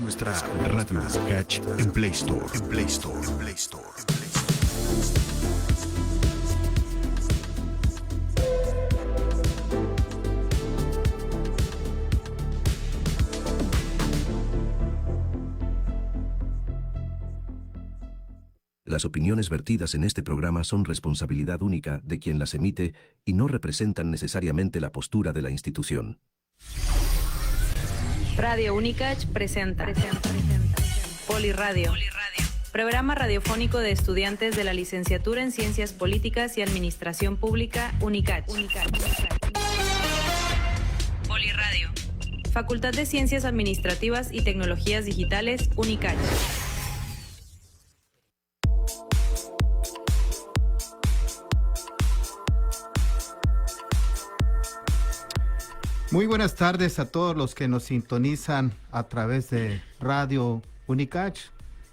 nuestra Radio Unicach en Play Store. Las opiniones vertidas en este programa son responsabilidad única de quien las emite y no representan necesariamente la postura de la institución. Radio Unicach presenta Poliradio, programa radiofónico de estudiantes de la Licenciatura en Ciencias Políticas y Administración Pública Unicach. Poliradio, Facultad de Ciencias Administrativas y Tecnologías Digitales Unicach. Muy buenas tardes a todos los que nos sintonizan a través de Radio Unicach.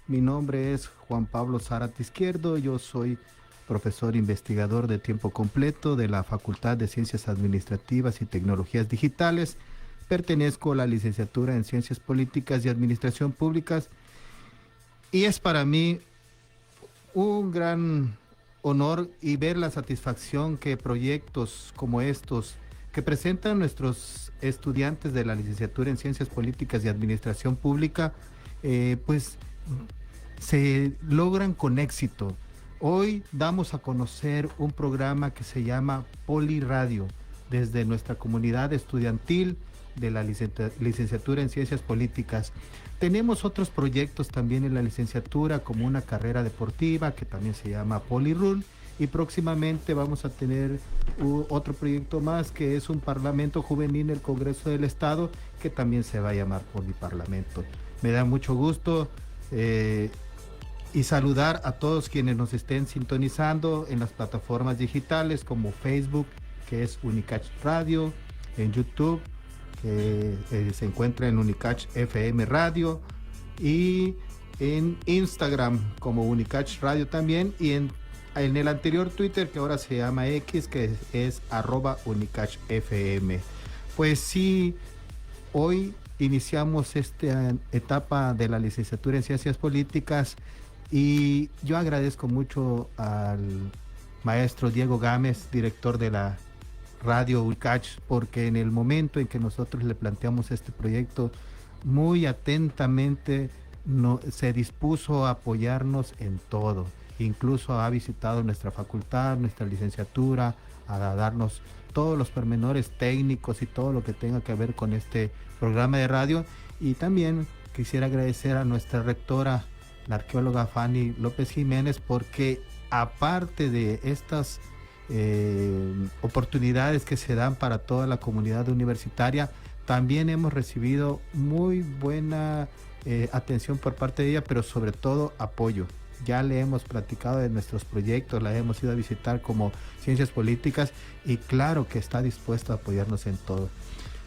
Mi nombre es Juan Pablo Zárate Izquierdo, yo soy profesor investigador de tiempo completo de la Facultad de Ciencias Administrativas y Tecnologías Digitales. Pertenezco a la licenciatura en Ciencias Políticas y Administración Públicas y es para mí un gran honor y ver la satisfacción que proyectos como estos que presentan nuestros estudiantes de la licenciatura en Ciencias Políticas y Administración Pública, pues se logran con éxito. Hoy damos a conocer un programa que se llama Poliradio, desde nuestra comunidad estudiantil de la licenciatura en Ciencias Políticas. Tenemos otros proyectos también en la licenciatura, como una carrera deportiva que también se llama Polirun, y próximamente vamos a tener otro proyecto más que es un parlamento juvenil en el Congreso del Estado que también se va a llamar Poliparlamento. Me da mucho gusto y saludar a todos quienes nos estén sintonizando en las plataformas digitales como Facebook, que es Unicach Radio, en YouTube, que se encuentra en Unicach FM Radio, y en Instagram como Unicach Radio también, y en el anterior Twitter, que ahora se llama X, que es @UnicachFM. Pues sí, hoy iniciamos esta etapa de la licenciatura en Ciencias Políticas y yo agradezco mucho al maestro Diego Gámez, director de la Radio Unicach, porque en el momento en que nosotros le planteamos este proyecto, muy atentamente se dispuso a apoyarnos en todo. Incluso ha visitado nuestra facultad, nuestra licenciatura, a darnos todos los pormenores técnicos y todo lo que tenga que ver con este programa de radio. Y también quisiera agradecer a nuestra rectora, la arqueóloga Fanny López Jiménez, porque aparte de estas oportunidades que se dan para toda la comunidad universitaria, también hemos recibido muy buena atención por parte de ella, pero sobre todo apoyo. Ya le hemos platicado de nuestros proyectos, la hemos ido a visitar como Ciencias Políticas y claro que está dispuesto a apoyarnos en todo.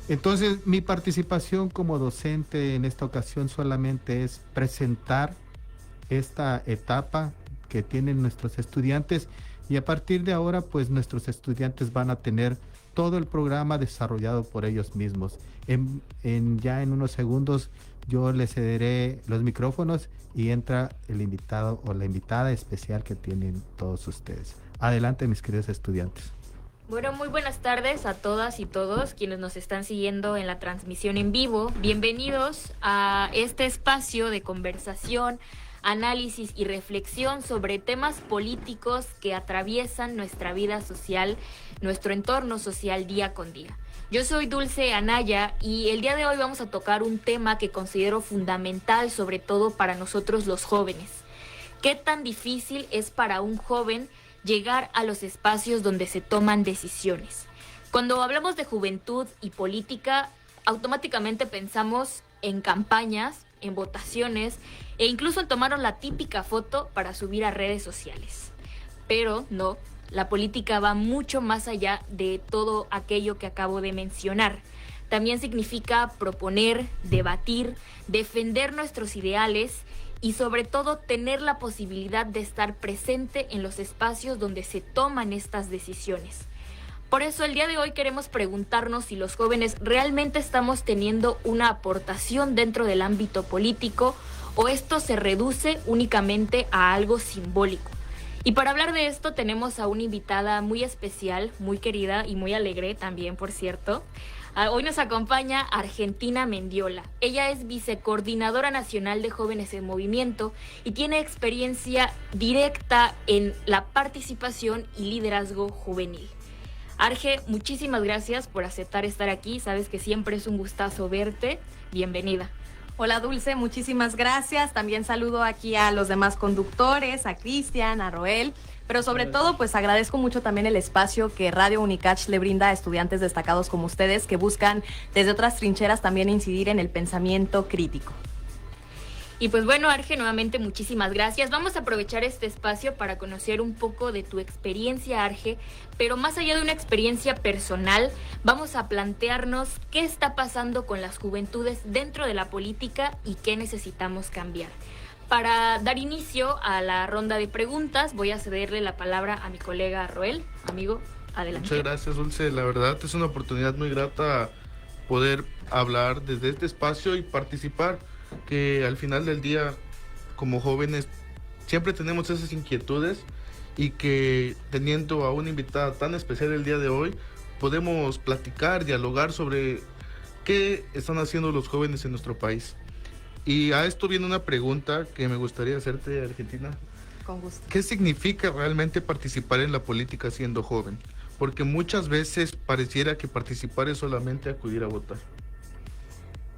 Entonces, mi participación como docente en esta ocasión solamente es presentar esta etapa que tienen nuestros estudiantes y a partir de ahora, pues nuestros estudiantes van a tener todo el programa desarrollado por ellos mismos. Ya en unos segundos yo les cederé los micrófonos y entra el invitado o la invitada especial que tienen todos ustedes. Adelante, mis queridos estudiantes. Bueno, muy buenas tardes a todas y todos quienes nos están siguiendo en la transmisión en vivo. Bienvenidos a este espacio de conversación, análisis y reflexión sobre temas políticos que atraviesan nuestra vida social, nuestro entorno social día con día. Yo soy Dulce Anaya y el día de hoy vamos a tocar un tema que considero fundamental, sobre todo para nosotros los jóvenes. ¿Qué tan difícil es para un joven llegar a los espacios donde se toman decisiones? Cuando hablamos de juventud y política, automáticamente pensamos en campañas, en votaciones e incluso en tomar la típica foto para subir a redes sociales. Pero no. La política va mucho más allá de todo aquello que acabo de mencionar. También significa proponer, debatir, defender nuestros ideales y sobre todo tener la posibilidad de estar presente en los espacios donde se toman estas decisiones. Por eso el día de hoy queremos preguntarnos si los jóvenes realmente estamos teniendo una aportación dentro del ámbito político o esto se reduce únicamente a algo simbólico. Y para hablar de esto tenemos a una invitada muy especial, muy querida y muy alegre también, por cierto. Hoy nos acompaña Argentina Mendiola. Ella es vicecoordinadora nacional de Jóvenes en Movimiento y tiene experiencia directa en la participación y liderazgo juvenil. Arge, muchísimas gracias por aceptar estar aquí. Sabes que siempre es un gustazo verte. Bienvenida. Hola Dulce, muchísimas gracias. También saludo aquí a los demás conductores, a Cristian, a Roel. Pero sobre todo, pues agradezco mucho también el espacio que Radio Unicach le brinda a estudiantes destacados como ustedes que buscan desde otras trincheras también incidir en el pensamiento crítico. Y pues bueno, Arge, nuevamente muchísimas gracias. Vamos a aprovechar este espacio para conocer un poco de tu experiencia, Arge, pero más allá de una experiencia personal, vamos a plantearnos qué está pasando con las juventudes dentro de la política y qué necesitamos cambiar. Para dar inicio a la ronda de preguntas, voy a cederle la palabra a mi colega Roel. Amigo, adelante. Muchas gracias, Dulce. La verdad es una oportunidad muy grata poder hablar desde este espacio y participar, que al final del día, como jóvenes, siempre tenemos esas inquietudes y que teniendo a una invitada tan especial el día de hoy, podemos platicar, dialogar sobre qué están haciendo los jóvenes en nuestro país. Y a esto viene una pregunta que me gustaría hacerte, Argentina. Con gusto. ¿Qué significa realmente participar en la política siendo joven? Porque muchas veces pareciera que participar es solamente acudir a votar.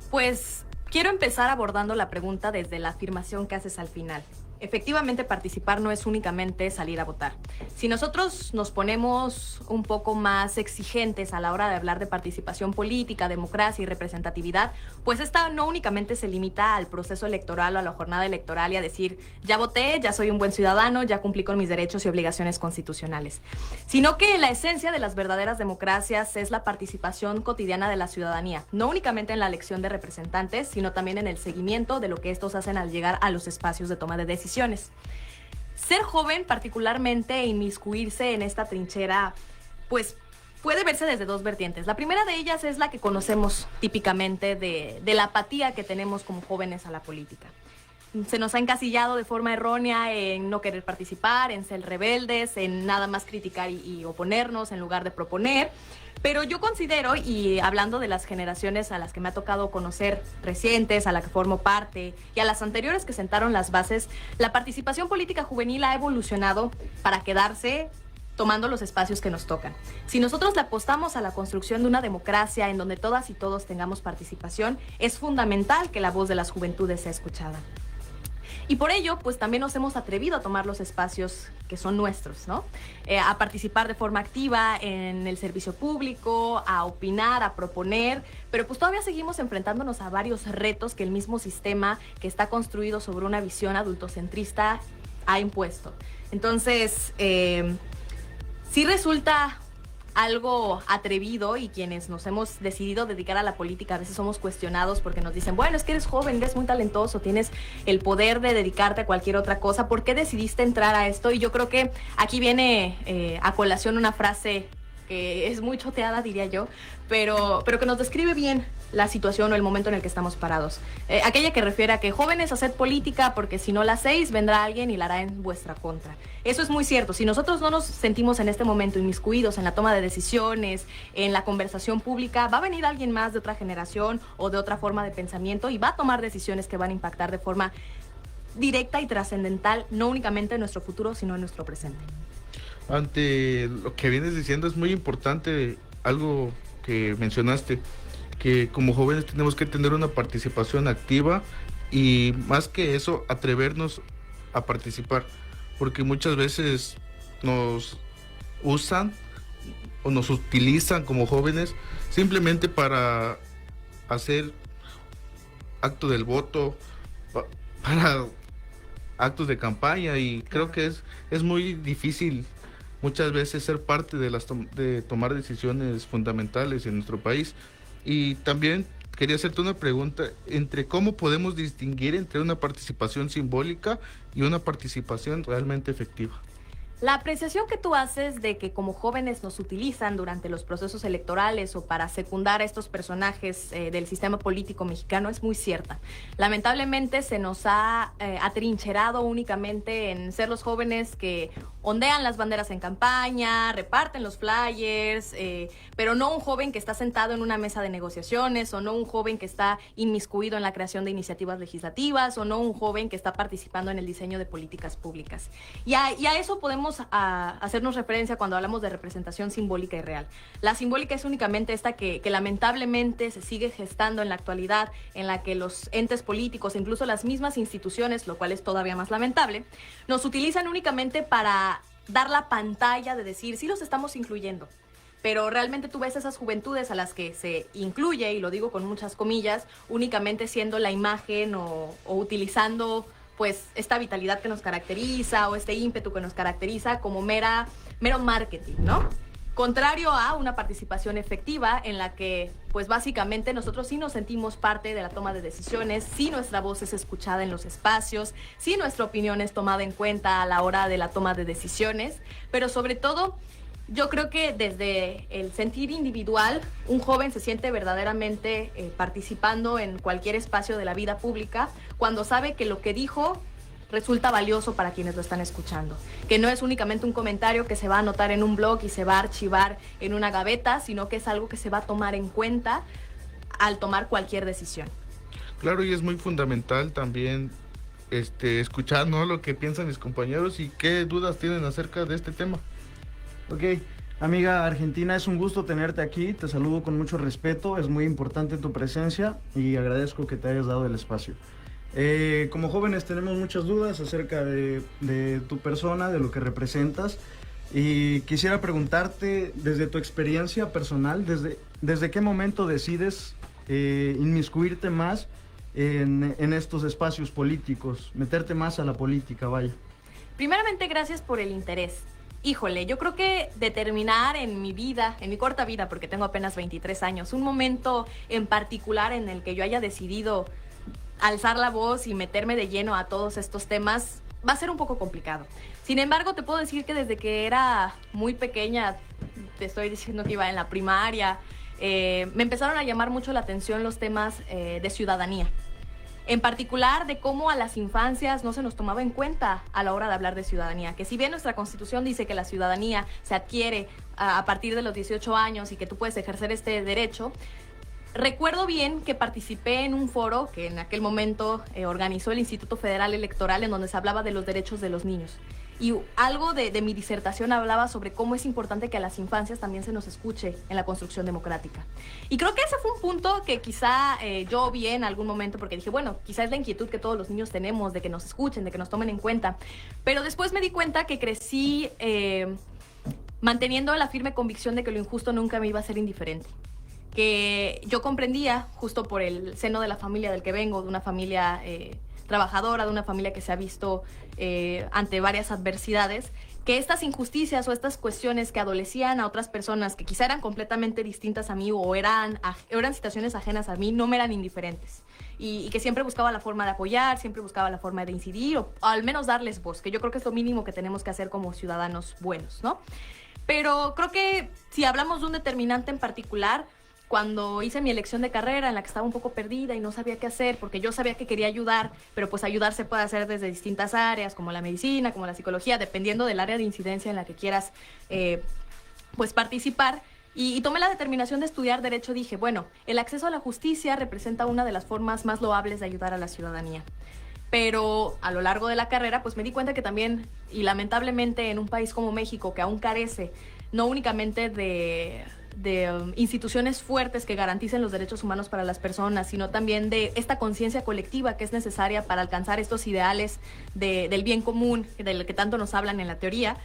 Pues quiero empezar abordando la pregunta desde la afirmación que haces al final. Efectivamente, participar no es únicamente salir a votar. Si nosotros nos ponemos un poco más exigentes a la hora de hablar de participación política, democracia y representatividad, pues esta no únicamente se limita al proceso electoral o a la jornada electoral y a decir, ya voté, ya soy un buen ciudadano, ya cumplí con mis derechos y obligaciones constitucionales, sino que la esencia de las verdaderas democracias es la participación cotidiana de la ciudadanía, no únicamente en la elección de representantes, sino también en el seguimiento de lo que estos hacen al llegar a los espacios de toma de decisiones. Ser joven, particularmente, e inmiscuirse en esta trinchera, pues puede verse desde dos vertientes. La primera de ellas es la que conocemos típicamente de la apatía que tenemos como jóvenes a la política. Se nos ha encasillado de forma errónea en no querer participar, en ser rebeldes, en nada más criticar y oponernos en lugar de proponer. Pero yo considero, y hablando de las generaciones a las que me ha tocado conocer recientes, a la que formo parte, y a las anteriores que sentaron las bases, la participación política juvenil ha evolucionado para quedarse tomando los espacios que nos tocan. Si nosotros le apostamos a la construcción de una democracia en donde todas y todos tengamos participación, es fundamental que la voz de las juventudes sea escuchada. Y por ello, pues también nos hemos atrevido a tomar los espacios que son nuestros, ¿no? A participar de forma activa en el servicio público, a opinar, a proponer, pero pues todavía seguimos enfrentándonos a varios retos que el mismo sistema que está construido sobre una visión adultocentrista ha impuesto. Entonces, sí resulta algo atrevido, y quienes nos hemos decidido dedicar a la política a veces somos cuestionados porque nos dicen, bueno, es que eres joven, eres muy talentoso, tienes el poder de dedicarte a cualquier otra cosa, ¿por qué decidiste entrar a esto? Y yo creo que aquí viene a colación una frase que es muy choteada, diría yo, pero que nos describe bien la situación o el momento en el que estamos parados. Aquella que refiere a que jóvenes, haced política porque si no la hacéis, vendrá alguien y la hará en vuestra contra. Eso es muy cierto. Si nosotros no nos sentimos en este momento inmiscuidos en la toma de decisiones, en la conversación pública, va a venir alguien más de otra generación o de otra forma de pensamiento y va a tomar decisiones que van a impactar de forma directa y trascendental, no únicamente en nuestro futuro, sino en nuestro presente. Ante lo que vienes diciendo, es muy importante algo que mencionaste, que como jóvenes tenemos que tener una participación activa y más que eso, atrevernos a participar, porque muchas veces nos usan o nos utilizan como jóvenes simplemente para hacer acto del voto, para actos de campaña, y creo que es muy difícil muchas veces ser parte de tomar decisiones fundamentales en nuestro país. Y también quería hacerte una pregunta entre cómo podemos distinguir entre una participación simbólica y una participación realmente efectiva. La apreciación que tú haces de que como jóvenes nos utilizan durante los procesos electorales o para secundar a estos personajes del sistema político mexicano es muy cierta. Lamentablemente se nos ha atrincherado únicamente en ser los jóvenes que ondean las banderas en campaña, reparten los flyers, pero no un joven que está sentado en una mesa de negociaciones, o no un joven que está inmiscuido en la creación de iniciativas legislativas, o no un joven que está participando en el diseño de políticas públicas. Y a eso podemos hacernos referencia cuando hablamos de representación simbólica y real. La simbólica es únicamente esta que lamentablemente se sigue gestando en la actualidad, en la que los entes políticos, incluso las mismas instituciones, lo cual es todavía más lamentable, nos utilizan únicamente para dar la pantalla de decir, sí los estamos incluyendo, pero realmente tú ves esas juventudes a las que se incluye, y lo digo con muchas comillas, únicamente siendo la imagen o utilizando pues esta vitalidad que nos caracteriza o este ímpetu que nos caracteriza como mero marketing, ¿no? Contrario a una participación efectiva en la que, pues básicamente nosotros sí nos sentimos parte de la toma de decisiones, sí nuestra voz es escuchada en los espacios, sí nuestra opinión es tomada en cuenta a la hora de la toma de decisiones, pero sobre todo yo creo que desde el sentir individual, un joven se siente verdaderamente participando en cualquier espacio de la vida pública cuando sabe que lo que dijo resulta valioso para quienes lo están escuchando. Que no es únicamente un comentario que se va a anotar en un blog y se va a archivar en una gaveta, sino que es algo que se va a tomar en cuenta al tomar cualquier decisión. Claro, y es muy fundamental también escuchar, ¿no?, lo que piensan mis compañeros y qué dudas tienen acerca de este tema. Ok, amiga argentina, es un gusto tenerte aquí, te saludo con mucho respeto, es muy importante tu presencia y agradezco que te hayas dado el espacio. Como jóvenes tenemos muchas dudas acerca de tu persona, de lo que representas, y quisiera preguntarte desde tu experiencia personal, desde qué momento decides inmiscuirte más en estos espacios políticos, meterte más a la política, vaya. Primeramente, gracias por el interés. Híjole, yo creo que determinar en mi vida, en mi corta vida, porque tengo apenas 23 años, un momento en particular en el que yo haya decidido alzar la voz y meterme de lleno a todos estos temas, va a ser un poco complicado. Sin embargo, te puedo decir que desde que era muy pequeña, te estoy diciendo que iba en la primaria, me empezaron a llamar mucho la atención los temas de ciudadanía. En particular de cómo a las infancias no se nos tomaba en cuenta a la hora de hablar de ciudadanía. Que si bien nuestra Constitución dice que la ciudadanía se adquiere a partir de los 18 años y que tú puedes ejercer este derecho, recuerdo bien que participé en un foro que en aquel momento organizó el Instituto Federal Electoral, en donde se hablaba de los derechos de los niños. Y algo de mi disertación hablaba sobre cómo es importante que a las infancias también se nos escuche en la construcción democrática. Y creo que ese fue un punto que quizá yo vi en algún momento, porque dije, bueno, quizá es la inquietud que todos los niños tenemos de que nos escuchen, de que nos tomen en cuenta. Pero después me di cuenta que crecí manteniendo la firme convicción de que lo injusto nunca me iba a ser indiferente. Que yo comprendía, justo por el seno de la familia del que vengo, de una familia trabajadora, de una familia que se ha visto ante varias adversidades, que estas injusticias o estas cuestiones que adolecían a otras personas que quizá eran completamente distintas a mí o eran situaciones ajenas a mí, no me eran indiferentes. Y que siempre buscaba la forma de apoyar, siempre buscaba la forma de incidir o al menos darles voz, que yo creo que es lo mínimo que tenemos que hacer como ciudadanos buenos, ¿no? Pero creo que si hablamos de un determinante en particular, cuando hice mi elección de carrera en la que estaba un poco perdida y no sabía qué hacer, porque yo sabía que quería ayudar, pero pues ayudar se puede hacer desde distintas áreas, como la medicina, como la psicología, dependiendo del área de incidencia en la que quieras pues participar. Y tomé la determinación de estudiar Derecho. Dije, bueno, el acceso a la justicia representa una de las formas más loables de ayudar a la ciudadanía. Pero a lo largo de la carrera, pues me di cuenta que también, y lamentablemente en un país como México, que aún carece no únicamente de instituciones fuertes que garanticen los derechos humanos para las personas, sino también de esta conciencia colectiva que es necesaria para alcanzar estos ideales del bien común, del que tanto nos hablan en la teoría,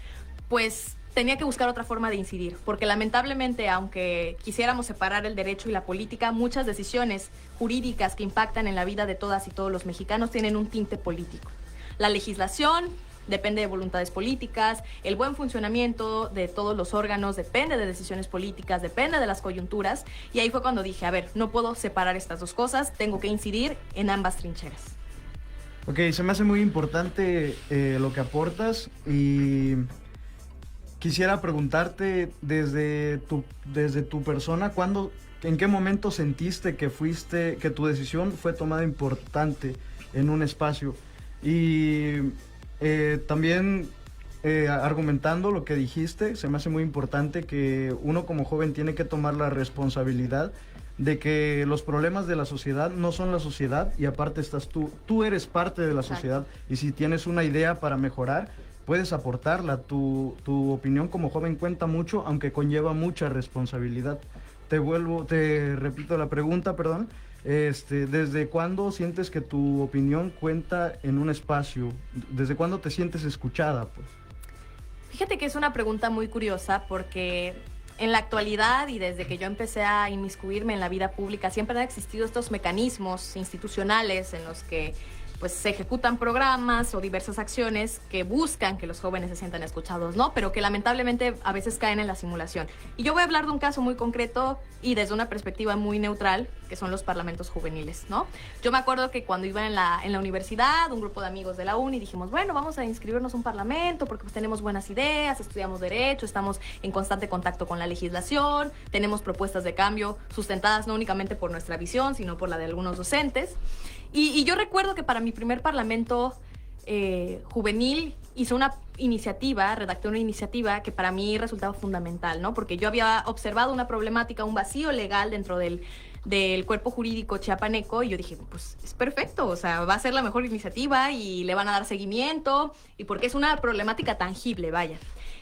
pues tenía que buscar otra forma de incidir, porque lamentablemente, aunque quisiéramos separar el derecho y la política, muchas decisiones jurídicas que impactan en la vida de todas y todos los mexicanos tienen un tinte político. La legislación depende de voluntades políticas, el buen funcionamiento de todos los órganos depende de decisiones políticas, depende de las coyunturas, y ahí fue cuando dije, a ver, no puedo separar estas dos cosas, tengo que incidir en ambas trincheras. Ok, se me hace muy importante lo que aportas y quisiera preguntarte desde tu persona, ¿en qué momento sentiste que tu decisión fue tomada importante en un espacio? Y también argumentando lo que dijiste, se me hace muy importante que uno como joven tiene que tomar la responsabilidad de que los problemas de la sociedad no son la sociedad, y aparte estás tú eres parte de la sociedad, y si tienes una idea para mejorar, puedes aportarla. Tu opinión como joven cuenta mucho, aunque conlleva mucha responsabilidad. Te repito la pregunta, perdón. ¿Desde cuándo sientes que tu opinión cuenta en un espacio? ¿Desde cuándo te sientes escuchada, pues? Fíjate que es una pregunta muy curiosa porque en la actualidad y desde que yo empecé a inmiscuirme en la vida pública siempre han existido estos mecanismos institucionales en los que pues se ejecutan programas o diversas acciones que buscan que los jóvenes se sientan escuchados, ¿no? Pero que lamentablemente a veces caen en la simulación. Y yo voy a hablar de un caso muy concreto y desde una perspectiva muy neutral, que son los parlamentos juveniles, ¿no? Yo me acuerdo que cuando iba en la universidad, un grupo de amigos de la uni, dijimos, bueno, vamos a inscribirnos a un parlamento porque pues tenemos buenas ideas, estudiamos derecho, estamos en constante contacto con la legislación, tenemos propuestas de cambio sustentadas no únicamente por nuestra visión, sino por la de algunos docentes. Y yo recuerdo que para mi primer parlamento juvenil hice una iniciativa, redacté una iniciativa que para mí resultaba fundamental, ¿no? Porque yo había observado una problemática, un vacío legal dentro del cuerpo jurídico chiapaneco, y yo dije, pues es perfecto, o sea, va a ser la mejor iniciativa y le van a dar seguimiento, y porque es una problemática tangible, vaya.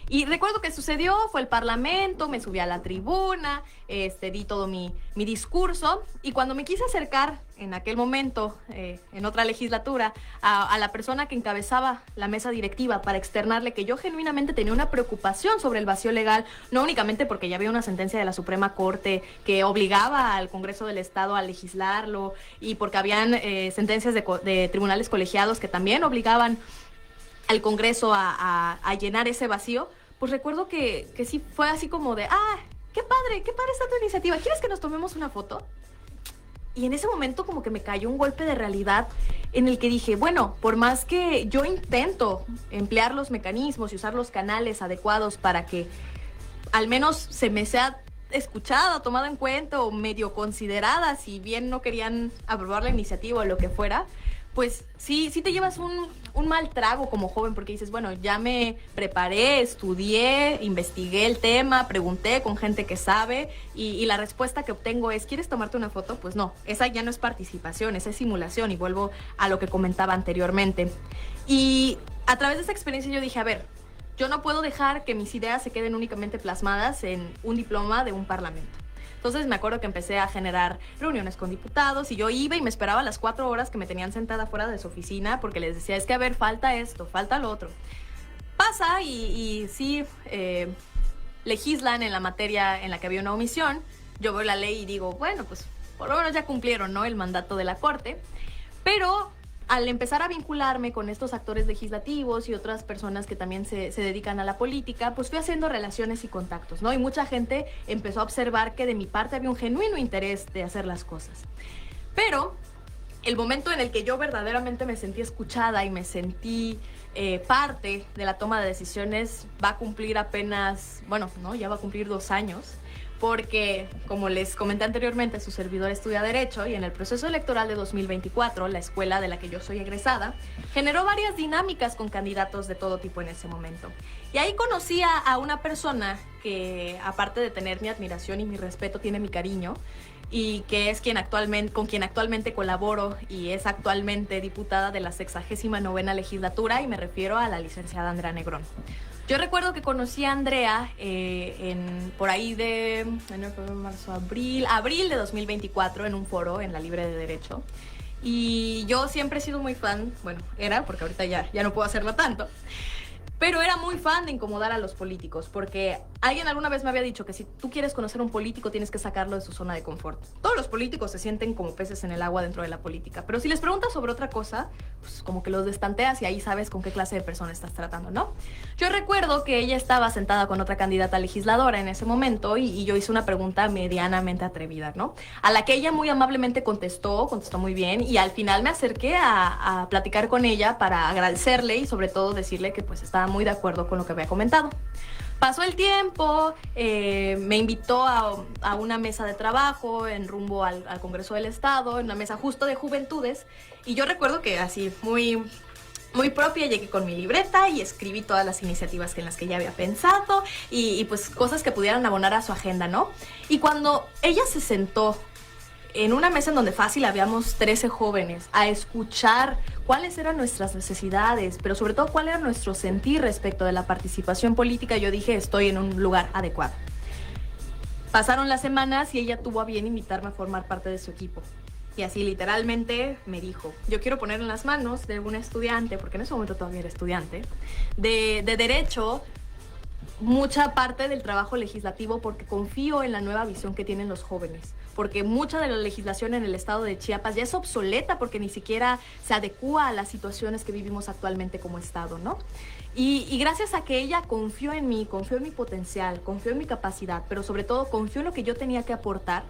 Y recuerdo que sucedió, fue el parlamento, me subí a la tribuna, di todo mi discurso, y cuando me quise acercar en aquel momento, en otra legislatura, a la persona que encabezaba la mesa directiva para externarle que yo genuinamente tenía una preocupación sobre el vacío legal, no únicamente porque ya había una sentencia de la Suprema Corte que obligaba al Congreso del Estado a legislarlo, y porque habían sentencias de tribunales colegiados que también obligaban al Congreso a llenar ese vacío, pues recuerdo que sí fue así como de, qué padre está tu iniciativa, ¿quieres que nos tomemos una foto? Y en ese momento como que me cayó un golpe de realidad en el que dije, bueno, por más que yo intento emplear los mecanismos y usar los canales adecuados para que al menos se me sea escuchada, tomada en cuenta o medio considerada, si bien no querían aprobar la iniciativa o lo que fuera, pues sí te llevas un mal trago como joven, porque dices, bueno, ya me preparé, estudié, investigué el tema, pregunté con gente que sabe, y la respuesta que obtengo es, ¿quieres tomarte una foto? Pues no, esa ya no es participación, esa es simulación, y vuelvo a lo que comentaba anteriormente. Y a través de esa experiencia yo dije, a ver, yo no puedo dejar que mis ideas se queden únicamente plasmadas en un diploma de un parlamento. Entonces me acuerdo que empecé a generar reuniones con diputados, y yo iba y me esperaba las 4 horas que me tenían sentada fuera de su oficina, porque les decía, es que a ver, falta esto, falta lo otro. Pasa y sí legislan en la materia en la que había una omisión. Yo veo la ley y digo, bueno, pues por lo menos ya cumplieron, ¿no?, el mandato de la Corte. Pero al empezar a vincularme con estos actores legislativos y otras personas que también se dedican a la política, pues fui haciendo relaciones y contactos, ¿no? Y mucha gente empezó a observar que de mi parte había un genuino interés de hacer las cosas. Pero el momento en el que yo verdaderamente me sentí escuchada y me sentí parte de la toma de decisiones va a cumplir apenas, bueno, no, ya va a cumplir 2 años. Porque, como les comenté anteriormente, su servidor estudia Derecho, y en el proceso electoral de 2024, la escuela de la que yo soy egresada, generó varias dinámicas con candidatos de todo tipo en ese momento. Y ahí conocí a una persona que, aparte de tener mi admiración y mi respeto, tiene mi cariño, y que es con quien actualmente colaboro, y es actualmente diputada de la 69ª legislatura, y me refiero a la licenciada Andrea Negrón. Yo recuerdo que conocí a Andrea por ahí de abril de 2024 en un foro en la Libre de Derecho. Y yo siempre he sido muy fan, bueno, porque ahorita ya no puedo hacerlo tanto, pero era muy fan de incomodar a los políticos, porque alguien alguna vez me había dicho que si tú quieres conocer a un político tienes que sacarlo de su zona de confort. Todos los políticos se sienten como peces en el agua dentro de la política, pero si les preguntas sobre otra cosa, pues como que los destanteas y ahí sabes con qué clase de persona estás tratando, ¿no? Yo recuerdo que ella estaba sentada con otra candidata legisladora en ese momento, y yo hice una pregunta medianamente atrevida, ¿no? A la que ella muy amablemente contestó muy bien, y al final me acerqué a platicar con ella para agradecerle y sobre todo decirle que pues estaba muy de acuerdo con lo que había comentado. Pasó el tiempo, me invitó a una mesa de trabajo en rumbo al Congreso del Estado, en una mesa justo de juventudes, y yo recuerdo que así, muy propia, llegué con mi libreta y escribí todas las iniciativas en las que ya había pensado y pues cosas que pudieran abonar a su agenda, ¿no? Y cuando ella se sentó en una mesa en donde fácil habíamos 13 jóvenes a escuchar cuáles eran nuestras necesidades, pero sobre todo cuál era nuestro sentir respecto de la participación política, yo dije, estoy en un lugar adecuado. Pasaron las semanas y ella tuvo a bien invitarme a formar parte de su equipo. Y así literalmente me dijo, yo quiero poner en las manos de un estudiante, porque en ese momento todavía era estudiante, de Derecho, mucha parte del trabajo legislativo porque confío en la nueva visión que tienen los jóvenes. Porque mucha de la legislación en el estado de Chiapas ya es obsoleta porque ni siquiera se adecúa a las situaciones que vivimos actualmente como estado, ¿no? Y gracias a que ella confió en mí, confió en mi potencial, confió en mi capacidad, pero sobre todo confió en lo que yo tenía que aportar,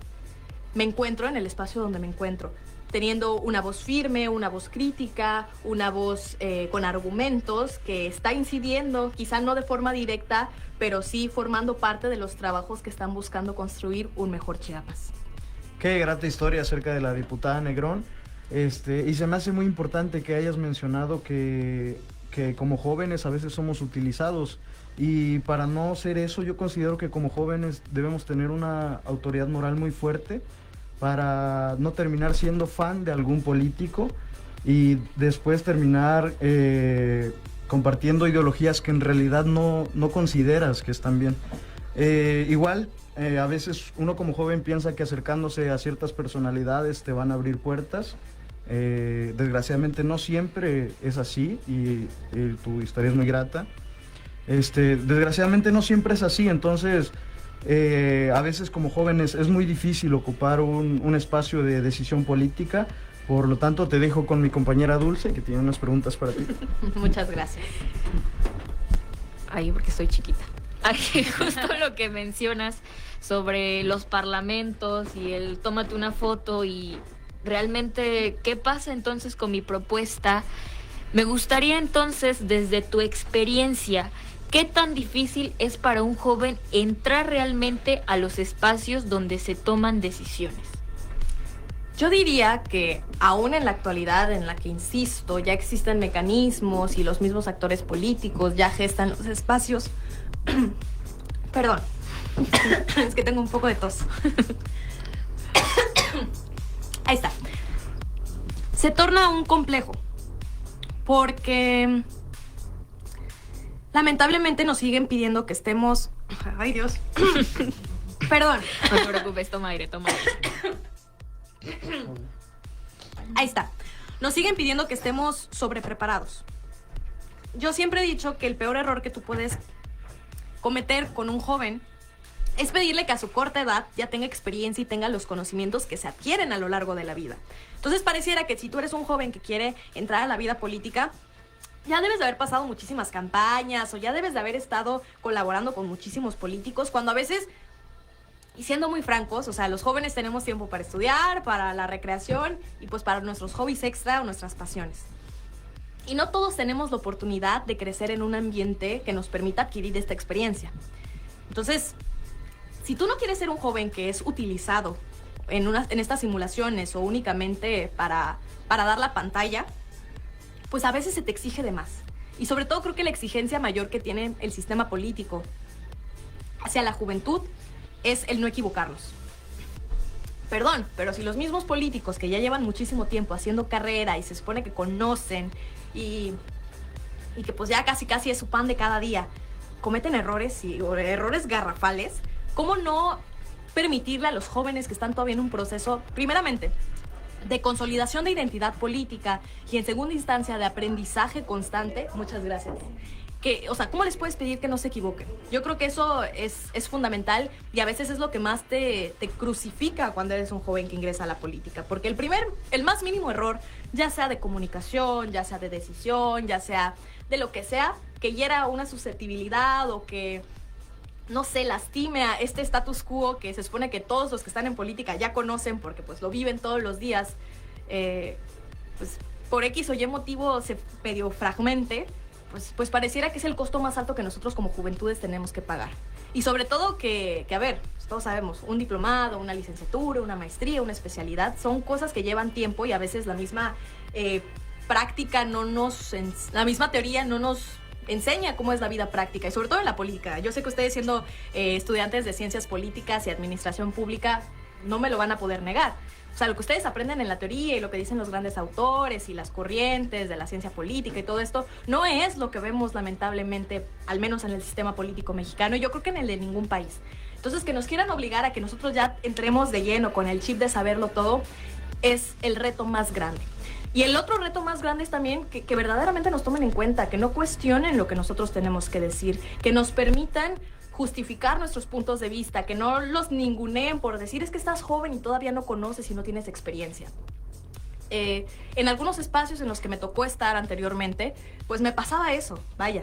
me encuentro en el espacio donde me encuentro, teniendo una voz firme, una voz crítica, una voz con argumentos que está incidiendo, quizá no de forma directa, pero sí formando parte de los trabajos que están buscando construir un mejor Chiapas. Qué grata historia acerca de la diputada Negrón. Y se me hace muy importante que hayas mencionado que como jóvenes a veces somos utilizados. Y para no ser eso, yo considero que como jóvenes debemos tener una autoridad moral muy fuerte para no terminar siendo fan de algún político y después terminar compartiendo ideologías que en realidad no consideras que están bien. Igual, a veces uno como joven piensa que acercándose a ciertas personalidades te van a abrir puertas. Desgraciadamente no siempre es así y tu historia es muy grata. Desgraciadamente no siempre es así, entonces a veces como jóvenes es muy difícil ocupar un espacio de decisión política. Por lo tanto, te dejo con mi compañera Dulce, que tiene unas preguntas para ti. Muchas gracias. Ahí porque estoy chiquita. Ahí justo lo que mencionas sobre los parlamentos y el tómate una foto y realmente qué pasa entonces con mi propuesta. Me gustaría entonces, desde tu experiencia, ¿qué tan difícil es para un joven entrar realmente a los espacios donde se toman decisiones? Yo diría que aún en la actualidad en la que, insisto, ya existen mecanismos y los mismos actores políticos ya gestan los espacios. Perdón, es que tengo un poco de tos. Ahí está. Se torna un complejo porque lamentablemente nos siguen pidiendo que estemos... Ay, Dios. Perdón. No te preocupes, toma aire, toma aire. Ahí está. Nos siguen pidiendo que estemos sobrepreparados. Yo siempre he dicho que el peor error que tú puedes cometer con un joven es pedirle que a su corta edad ya tenga experiencia y tenga los conocimientos que se adquieren a lo largo de la vida. Entonces pareciera que si tú eres un joven que quiere entrar a la vida política, ya debes de haber pasado muchísimas campañas o ya debes de haber estado colaborando con muchísimos políticos, cuando a veces... Y siendo muy francos, o sea, los jóvenes tenemos tiempo para estudiar, para la recreación y pues para nuestros hobbies extra o nuestras pasiones. Y no todos tenemos la oportunidad de crecer en un ambiente que nos permita adquirir esta experiencia. Entonces, si tú no quieres ser un joven que es utilizado en estas simulaciones o únicamente para dar la pantalla, pues a veces se te exige de más. Y sobre todo creo que la exigencia mayor que tiene el sistema político hacia la juventud es el no equivocarnos. Perdón, pero si los mismos políticos que ya llevan muchísimo tiempo haciendo carrera y se supone que conocen y que pues ya casi es su pan de cada día, cometen errores o errores garrafales, ¿cómo no permitirle a los jóvenes que están todavía en un proceso, primeramente, de consolidación de identidad política y en segunda instancia de aprendizaje constante? Muchas gracias. O sea, ¿cómo les puedes pedir que no se equivoquen? Yo creo que eso es fundamental y a veces es lo que más te crucifica cuando eres un joven que ingresa a la política. Porque el más mínimo error, ya sea de comunicación, ya sea de decisión, ya sea de lo que sea, que hiera una susceptibilidad o que, no sé, lastime a este status quo que se supone que todos los que están en política ya conocen porque pues lo viven todos los días, pues por X o Y motivo se medio fragmente, pues pareciera que es el costo más alto que nosotros como juventudes tenemos que pagar. Y sobre todo que a ver, todos sabemos, un diplomado, una licenciatura, una maestría, una especialidad, son cosas que llevan tiempo y a veces la misma práctica la misma teoría no nos enseña cómo es la vida práctica y sobre todo en la política. Yo sé que ustedes siendo estudiantes de ciencias políticas y administración pública no me lo van a poder negar. O sea, lo que ustedes aprenden en la teoría y lo que dicen los grandes autores y las corrientes de la ciencia política y todo esto, no es lo que vemos lamentablemente, al menos en el sistema político mexicano y yo creo que en el de ningún país. Entonces, que nos quieran obligar a que nosotros ya entremos de lleno con el chip de saberlo todo, es el reto más grande. Y el otro reto más grande es también que verdaderamente nos tomen en cuenta, que no cuestionen lo que nosotros tenemos que decir, que nos permitan justificar nuestros puntos de vista, que no los ninguneen por decir es que estás joven y todavía no conoces y no tienes experiencia. En algunos espacios en los que me tocó estar anteriormente, pues me pasaba eso, vaya.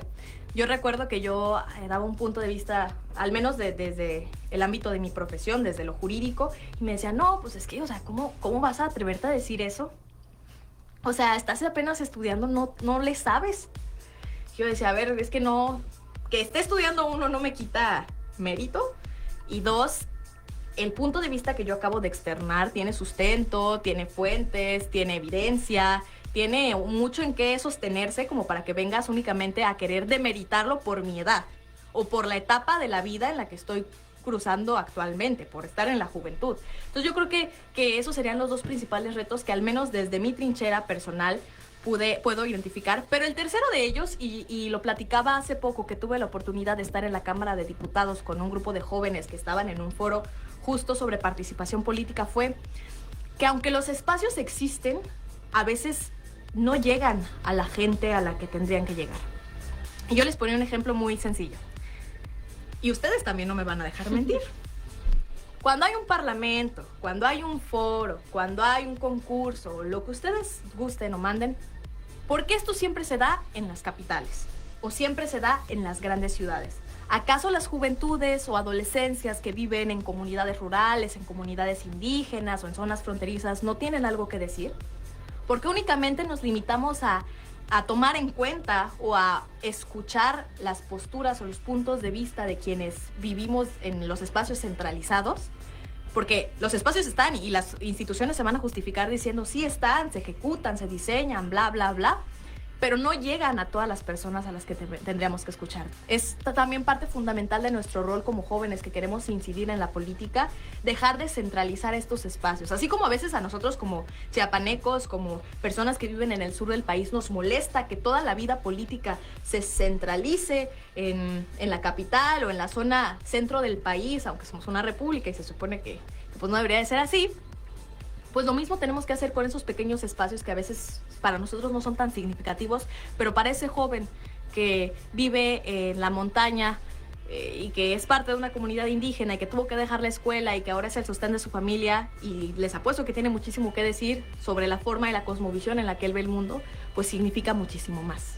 Yo recuerdo que yo daba un punto de vista, al menos desde el ámbito de mi profesión, desde lo jurídico, y me decían, no, pues es que, o sea, ¿cómo vas a atreverte a decir eso? O sea, estás apenas estudiando, no le sabes. Yo decía, a ver, es que no, que esté estudiando uno no me quita mérito. Y dos, el punto de vista que yo acabo de externar tiene sustento, tiene fuentes, tiene evidencia, tiene mucho en qué sostenerse como para que vengas únicamente a querer demeritarlo por mi edad o por la etapa de la vida en la que estoy cruzando actualmente, por estar en la juventud. Entonces yo creo que esos serían los dos principales retos que al menos desde mi trinchera personal puedo identificar. Pero el tercero de ellos, y lo platicaba hace poco que tuve la oportunidad de estar en la Cámara de Diputados con un grupo de jóvenes que estaban en un foro justo sobre participación política, fue que aunque los espacios existen, a veces no llegan a la gente a la que tendrían que llegar. Y yo les ponía un ejemplo muy sencillo. Y ustedes también no me van a dejar mentir. Cuando hay un parlamento, cuando hay un foro, cuando hay un concurso, lo que ustedes gusten o manden, ¿por qué esto siempre se da en las capitales? ¿O siempre se da en las grandes ciudades? ¿Acaso las juventudes o adolescencias que viven en comunidades rurales, en comunidades indígenas o en zonas fronterizas no tienen algo que decir? ¿Por qué únicamente nos limitamos a tomar en cuenta o a escuchar las posturas o los puntos de vista de quienes vivimos en los espacios centralizados? Porque los espacios están y las instituciones se van a justificar diciendo sí están, se ejecutan, se diseñan, bla, bla, bla, pero no llegan a todas las personas a las que tendríamos que escuchar. Es también parte fundamental de nuestro rol como jóvenes que queremos incidir en la política, dejar de centralizar estos espacios. Así como a veces a nosotros como chiapanecos, como personas que viven en el sur del país, nos molesta que toda la vida política se centralice en la capital o en la zona centro del país, aunque somos una república y se supone que pues no debería de ser así. Pues lo mismo tenemos que hacer con esos pequeños espacios que a veces para nosotros no son tan significativos, pero para ese joven que vive en la montaña y que es parte de una comunidad indígena y que tuvo que dejar la escuela y que ahora es el sostén de su familia, y les apuesto que tiene muchísimo que decir sobre la forma y la cosmovisión en la que él ve el mundo, pues significa muchísimo más.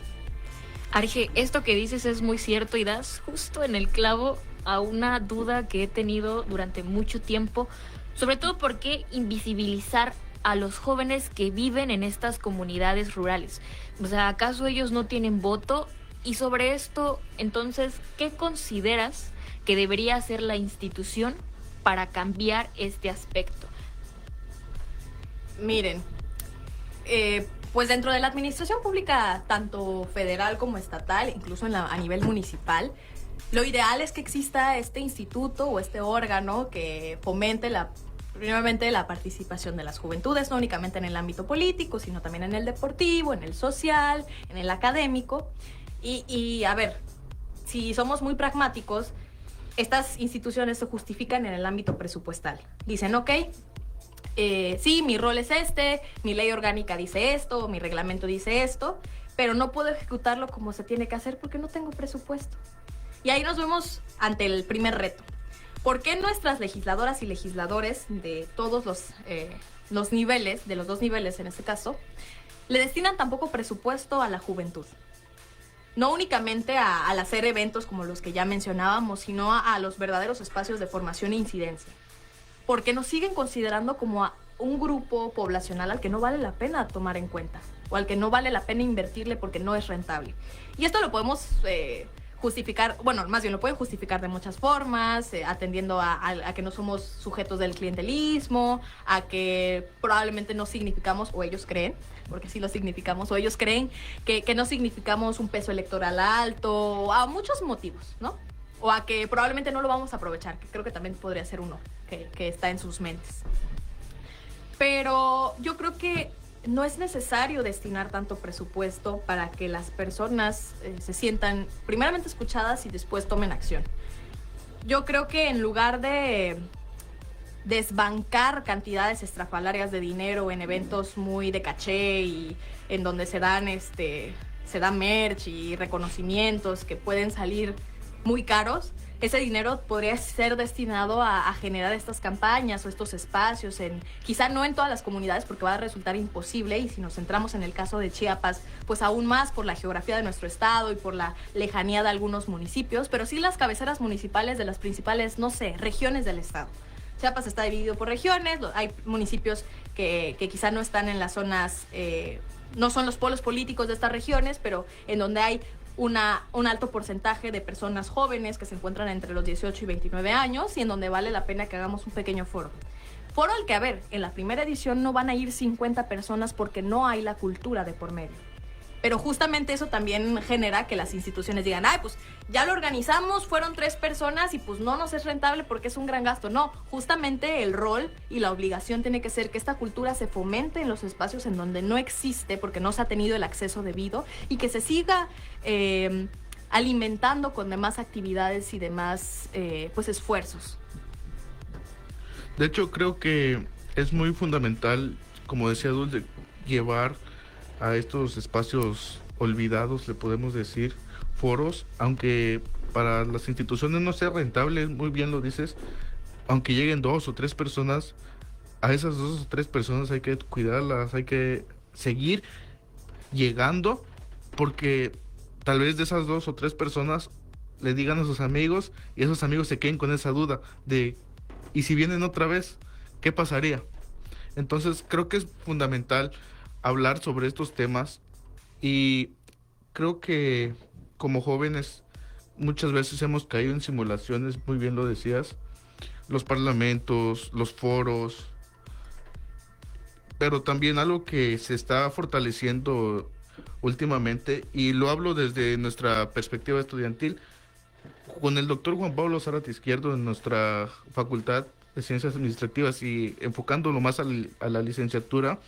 Arge, esto que dices es muy cierto y das justo en el clavo a una duda que he tenido durante mucho tiempo, sobre todo por qué invisibilizar a los jóvenes que viven en estas comunidades rurales. O sea, ¿acaso ellos no tienen voto? Y sobre esto, entonces, ¿qué consideras que debería hacer la institución para cambiar este aspecto? Miren, pues dentro de la administración pública, tanto federal como estatal, incluso a nivel municipal, lo ideal es que exista este instituto o este órgano que fomente primeramente la participación de las juventudes, no únicamente en el ámbito político, sino también en el deportivo, en el social, en el académico. Y a ver, si somos muy pragmáticos, estas instituciones se justifican en el ámbito presupuestal. Dicen, ok, sí, mi rol es este, mi ley orgánica dice esto, mi reglamento dice esto, pero no puedo ejecutarlo como se tiene que hacer porque no tengo presupuesto. Y ahí nos vemos ante el primer reto. ¿Por qué nuestras legisladoras y legisladores de todos los niveles, de los dos niveles en este caso, le destinan tan poco presupuesto a la juventud? No únicamente al hacer eventos como los que ya mencionábamos, sino a los verdaderos espacios de formación e incidencia. Porque nos siguen considerando como un grupo poblacional al que no vale la pena tomar en cuenta o al que no vale la pena invertirle porque no es rentable. Y esto lo podemos justificar, bueno, más bien lo pueden justificar de muchas formas, atendiendo a que no somos sujetos del clientelismo, a que probablemente no significamos, o ellos creen, porque sí lo significamos, o ellos creen que no significamos un peso electoral alto, a muchos motivos, ¿no? O a que probablemente no lo vamos a aprovechar, que creo que también podría ser uno que está en sus mentes. Pero yo creo que no es necesario destinar tanto presupuesto para que las personas se sientan primeramente escuchadas y después tomen acción. Yo creo que en lugar de desbancar cantidades estrafalarias de dinero en eventos muy de caché y en donde se dan merch y reconocimientos que pueden salir muy caros, ese dinero podría ser destinado a generar estas campañas o estos espacios, quizá no en todas las comunidades porque va a resultar imposible, y si nos centramos en el caso de Chiapas, pues aún más por la geografía de nuestro estado y por la lejanía de algunos municipios, pero sí las cabeceras municipales de las principales, no sé, regiones del estado. Chiapas está dividido por regiones, hay municipios que quizá no están en las zonas, no son los polos políticos de estas regiones, pero en donde hay un alto porcentaje de personas jóvenes que se encuentran entre los 18 y 29 años y en donde vale la pena que hagamos un pequeño foro. Foro al que, a ver, en la primera edición no van a ir 50 personas porque no hay la cultura de por medio. Pero justamente eso también genera que las instituciones digan, ay, pues ya lo organizamos, fueron 3 personas y pues no nos es rentable porque es un gran gasto. No, justamente el rol y la obligación tiene que ser que esta cultura se fomente en los espacios en donde no existe porque no se ha tenido el acceso debido y que se siga alimentando con demás actividades y demás pues esfuerzos. De hecho, creo que es muy fundamental, como decía Dulce, llevar a estos espacios olvidados, le podemos decir, foros, aunque para las instituciones no sea rentable, muy bien lo dices, aunque lleguen 2 o 3 personas, a esas 2 o 3 personas hay que cuidarlas, hay que seguir llegando, porque tal vez de esas 2 o 3 personas le digan a sus amigos y esos amigos se queden con esa duda de, ¿y si vienen otra vez? ¿Qué pasaría? Entonces creo que es fundamental hablar sobre estos temas, y creo que como jóvenes muchas veces hemos caído en simulaciones, muy bien lo decías, los parlamentos, los foros, pero también algo que se está fortaleciendo últimamente, y lo hablo desde nuestra perspectiva estudiantil, con el doctor Juan Pablo Zárate Izquierdo en nuestra Facultad de Ciencias Administrativas y enfocándolo más a la licenciatura.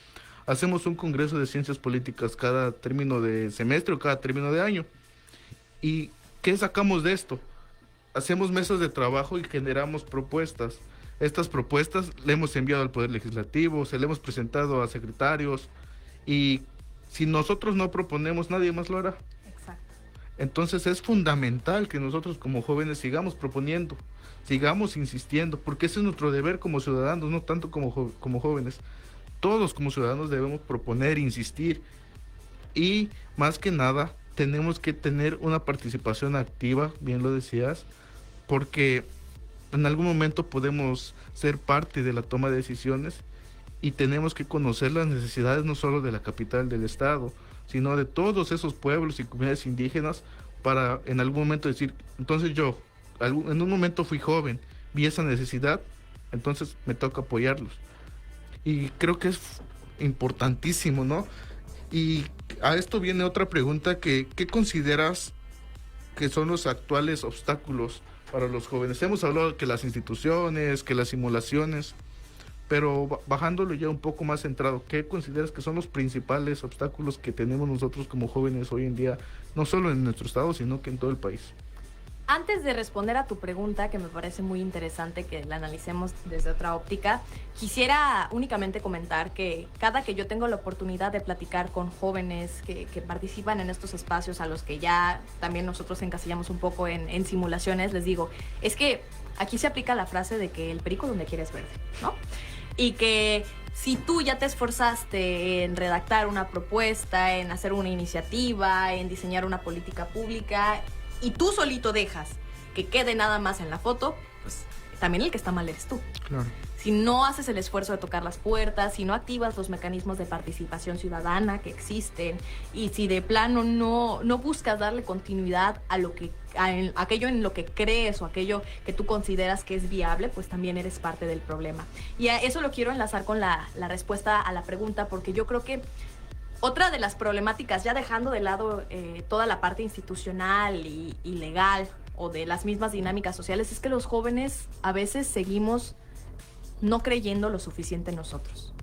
Hacemos un congreso de ciencias políticas cada término de semestre o cada término de año. ¿Y qué sacamos de esto? Hacemos mesas de trabajo y generamos propuestas. Estas propuestas le hemos enviado al Poder Legislativo, se le hemos presentado a secretarios, y si nosotros no proponemos, nadie más lo hará. Exacto. Entonces es fundamental que nosotros como jóvenes sigamos proponiendo, sigamos insistiendo, porque ese es nuestro deber como ciudadanos, no tanto como jóvenes. Todos como ciudadanos debemos proponer, insistir, y más que nada tenemos que tener una participación activa, bien lo decías, porque en algún momento podemos ser parte de la toma de decisiones y tenemos que conocer las necesidades no solo de la capital del estado, sino de todos esos pueblos y comunidades indígenas, para en algún momento decir, entonces yo en un momento fui joven, vi esa necesidad, entonces me toca apoyarlos. Y creo que es importantísimo, ¿no? Y a esto viene otra pregunta, ¿qué consideras que son los actuales obstáculos para los jóvenes? Hemos hablado que las instituciones, que las simulaciones, pero bajándolo ya un poco más centrado, ¿qué consideras que son los principales obstáculos que tenemos nosotros como jóvenes hoy en día, no solo en nuestro estado, sino que en todo el país? Antes de responder a tu pregunta, que me parece muy interesante que la analicemos desde otra óptica, quisiera únicamente comentar que cada que yo tengo la oportunidad de platicar con jóvenes que participan en estos espacios, a los que ya también nosotros encasillamos un poco en simulaciones, les digo, es que aquí se aplica la frase de que el perico donde quiere es verde, ¿no? Y que si tú ya te esforzaste en redactar una propuesta, en hacer una iniciativa, en diseñar una política pública, y tú solito dejas que quede nada más en la foto, pues también el que está mal eres tú. Claro. si no haces el esfuerzo de tocar las puertas, si no activas los mecanismos de participación ciudadana que existen, y si de plano no buscas darle continuidad a aquello en lo que crees o aquello que tú consideras que es viable, pues también eres parte del problema. Y a eso lo quiero enlazar con la respuesta a la pregunta, porque yo creo que otra de las problemáticas, ya dejando de lado toda la parte institucional y legal o de las mismas dinámicas sociales, es que los jóvenes a veces seguimos no creyendo lo suficiente en nosotros.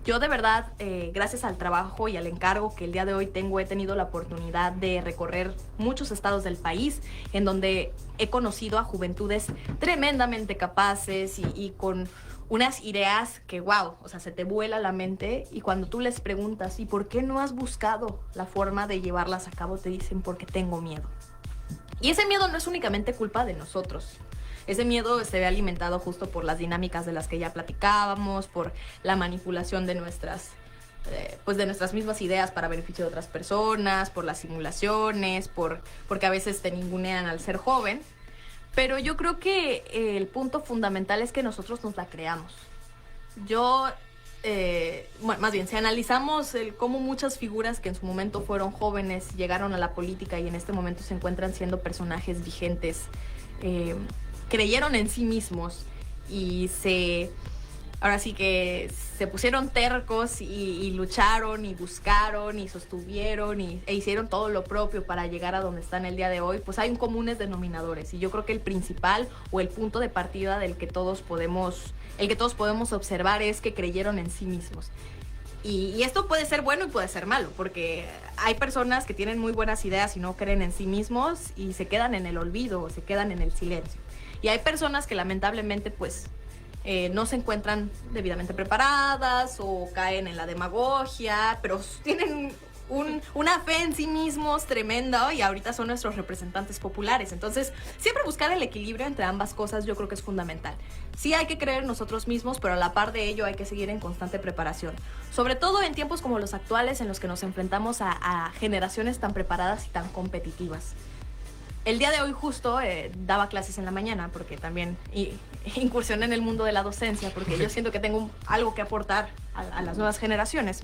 Yo de verdad, gracias al trabajo y al encargo que el día de hoy he tenido la oportunidad de recorrer muchos estados del país, en donde he conocido a juventudes tremendamente capaces y con unas ideas que, wow, o sea, se te vuela la mente, y cuando tú les preguntas, ¿y por qué no has buscado la forma de llevarlas a cabo? Te dicen, porque tengo miedo. Y ese miedo no es únicamente culpa de nosotros. Ese miedo se ve alimentado justo por las dinámicas de las que ya platicábamos, por la manipulación de nuestras mismas ideas para beneficio de otras personas, por las simulaciones, porque a veces te ningunean al ser joven. Pero yo creo que el punto fundamental es que nosotros nos la creamos. Más bien, si analizamos cómo muchas figuras que en su momento fueron jóvenes llegaron a la política y en este momento se encuentran siendo personajes vigentes, creyeron en sí mismos y ahora sí que se pusieron tercos y lucharon y buscaron y sostuvieron e hicieron todo lo propio para llegar a donde están el día de hoy, pues hay comunes denominadores, y yo creo que el principal o el punto de partida el que todos podemos observar es que creyeron en sí mismos. Y esto puede ser bueno y puede ser malo, porque hay personas que tienen muy buenas ideas y no creen en sí mismos y se quedan en el olvido o se quedan en el silencio. Y hay personas que lamentablemente pues no se encuentran debidamente preparadas o caen en la demagogia, pero tienen una fe en sí mismos tremenda y ahorita son nuestros representantes populares. Entonces, siempre buscar el equilibrio entre ambas cosas yo creo que es fundamental. Sí hay que creer en nosotros mismos, pero a la par de ello hay que seguir en constante preparación. Sobre todo en tiempos como los actuales, en los que nos enfrentamos a generaciones tan preparadas y tan competitivas. El día de hoy justo daba clases en la mañana, porque también incursioné en el mundo de la docencia, porque yo siento que tengo algo que aportar a las nuevas generaciones.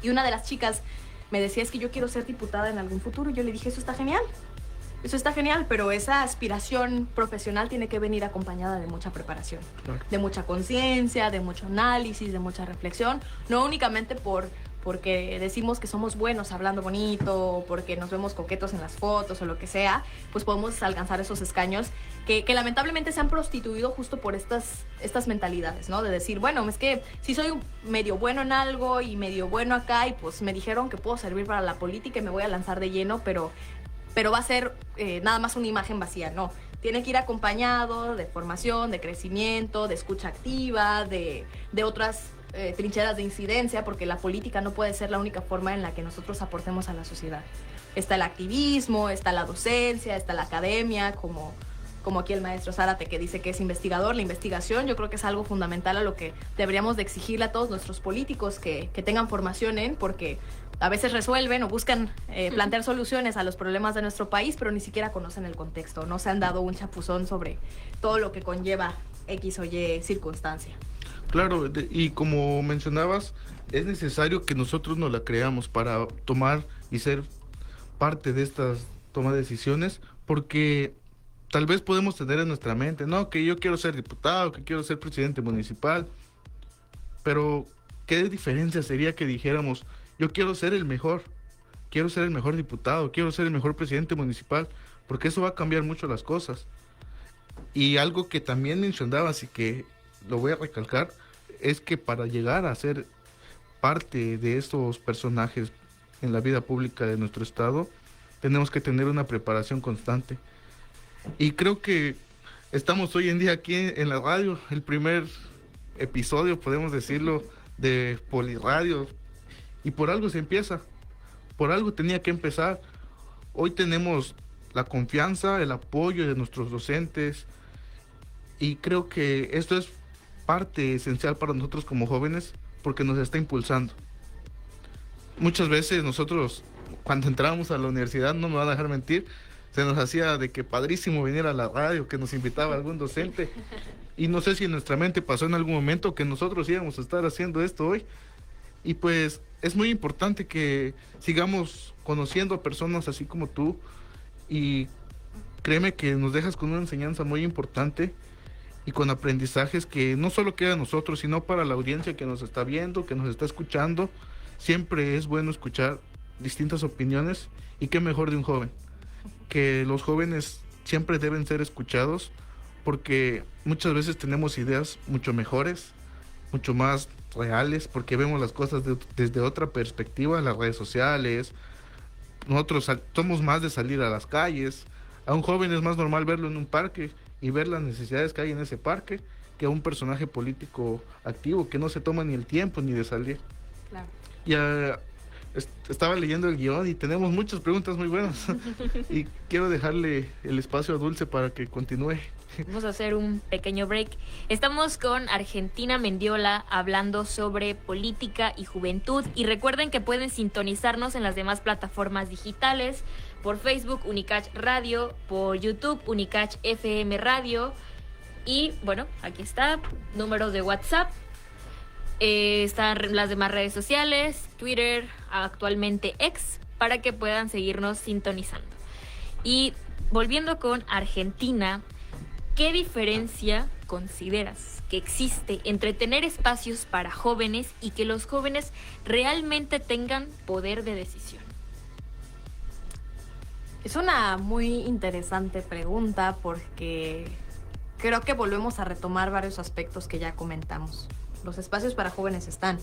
Y una de las chicas me decía, es que yo quiero ser diputada en algún futuro. Y yo le dije, eso está genial, pero esa aspiración profesional tiene que venir acompañada de mucha preparación, de mucha conciencia, de mucho análisis, de mucha reflexión, no únicamente porque decimos que somos buenos hablando bonito, porque nos vemos coquetos en las fotos o lo que sea, pues podemos alcanzar esos escaños que lamentablemente se han prostituido justo por estas mentalidades, ¿no? De decir, bueno, es que si soy medio bueno en algo y medio bueno acá y pues me dijeron que puedo servir para la política y me voy a lanzar de lleno, pero va a ser nada más una imagen vacía, no. Tiene que ir acompañado de formación, de crecimiento, de escucha activa, de otras trincheras de incidencia, porque la política no puede ser la única forma en la que nosotros aportemos a la sociedad. Está el activismo, está la docencia, está la academia, como aquí el maestro Zárate, que dice que es investigador. La investigación yo creo que es algo fundamental a lo que deberíamos de exigirle a todos nuestros políticos que tengan formación porque a veces resuelven o buscan plantear soluciones a los problemas de nuestro país, pero ni siquiera conocen el contexto, no se han dado un chapuzón sobre todo lo que conlleva X o Y circunstancia. Claro, y como mencionabas, es necesario que nosotros nos la creamos para tomar y ser parte de estas tomas de decisiones, porque tal vez podemos tener en nuestra mente, no, que yo quiero ser diputado, que quiero ser presidente municipal, pero ¿qué diferencia sería que dijéramos, yo quiero ser el mejor diputado, quiero ser el mejor presidente municipal? Porque eso va a cambiar mucho las cosas. Y algo que también mencionabas y que lo voy a recalcar, es que para llegar a ser parte de estos personajes en la vida pública de nuestro estado, tenemos que tener una preparación constante. Y creo que estamos hoy en día aquí en la radio, el primer episodio, podemos decirlo, de Poliradio, y por algo se empieza, por algo tenía que empezar. Hoy tenemos la confianza, el apoyo de nuestros docentes, y creo que esto es parte esencial para nosotros como jóvenes, porque nos está impulsando. Muchas veces nosotros, cuando entramos a la universidad, no me van a dejar mentir, se nos hacía de que padrísimo venir a la radio, que nos invitaba algún docente. Y no sé si en nuestra mente pasó en algún momento que nosotros íbamos a estar haciendo esto hoy. Y pues es muy importante que sigamos conociendo a personas así como tú. Y créeme que nos dejas con una enseñanza muy importante y con aprendizajes que no solo queda a nosotros, sino para la audiencia que nos está viendo, que nos está escuchando. Siempre es bueno escuchar distintas opiniones, y qué mejor de un joven. Que los jóvenes siempre deben ser escuchados, porque muchas veces tenemos ideas mucho mejores, mucho más reales, porque vemos las cosas desde otra perspectiva, las redes sociales. Nosotros somos más de salir a las calles. A un joven es más normal verlo en un parque y ver las necesidades que hay en ese parque, que a un personaje político activo que no se toma ni el tiempo ni de salir. Claro. Ya estaba leyendo el guión y tenemos muchas preguntas muy buenas y quiero dejarle el espacio a Dulce para que continúe. Vamos a hacer un pequeño break. Estamos con Argentina Mendiola hablando sobre política y juventud, y recuerden que pueden sintonizarnos en las demás plataformas digitales, por Facebook Unicach Radio, por YouTube Unicach FM Radio, y bueno, aquí está, números de WhatsApp, están las demás redes sociales, Twitter, actualmente X, para que puedan seguirnos sintonizando. Y volviendo con Argentina, ¿qué diferencia consideras que existe entre tener espacios para jóvenes y que los jóvenes realmente tengan poder de decisión? Es una muy interesante pregunta porque creo que volvemos a retomar varios aspectos que ya comentamos. Los espacios para jóvenes están.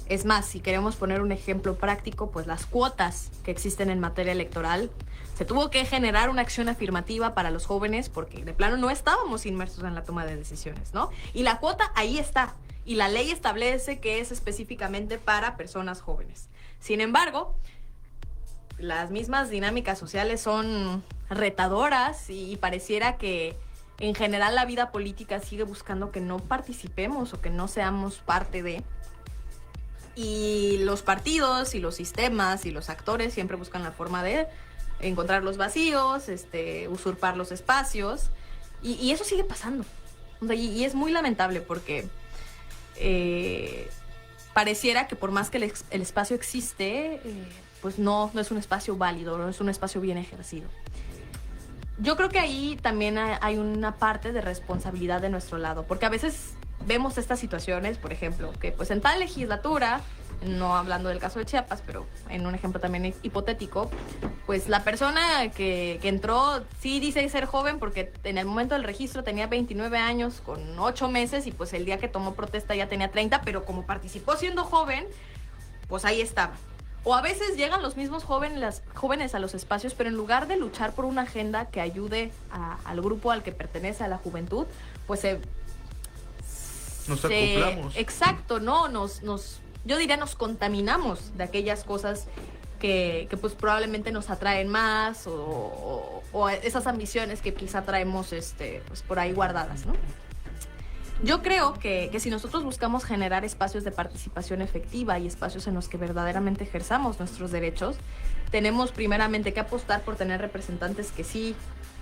Es más, si queremos poner un ejemplo práctico, pues las cuotas que existen en materia electoral, se tuvo que generar una acción afirmativa para los jóvenes porque de plano no estábamos inmersos en la toma de decisiones, ¿no? Y la cuota ahí está, y la ley establece que es específicamente para personas jóvenes. Sin embargo, las mismas dinámicas sociales son retadoras y pareciera que en general la vida política sigue buscando que no participemos o que no seamos parte de. Y los partidos y los sistemas y los actores siempre buscan la forma de encontrar los vacíos, usurpar los espacios, y eso sigue pasando. O sea, y es muy lamentable porque pareciera que por más que el espacio existe, pues no es un espacio válido, no es un espacio bien ejercido. Yo creo que ahí también hay una parte de responsabilidad de nuestro lado, porque a veces vemos estas situaciones, por ejemplo, que pues en tal legislatura, no hablando del caso de Chiapas, pero en un ejemplo también hipotético, pues la persona que entró sí dice ser joven porque en el momento del registro tenía 29 años con 8 meses y pues el día que tomó protesta ya tenía 30, pero como participó siendo joven, pues ahí estaba. O a veces llegan los mismos jóvenes a los espacios, pero en lugar de luchar por una agenda que ayude al grupo al que pertenece, a la juventud, pues nos acoplamos. Exacto, ¿no? Yo diría nos contaminamos de aquellas cosas que pues probablemente nos atraen más o esas ambiciones que quizá traemos pues por ahí guardadas, ¿no? Yo creo que si nosotros buscamos generar espacios de participación efectiva y espacios en los que verdaderamente ejerzamos nuestros derechos, tenemos primeramente que apostar por tener representantes que sí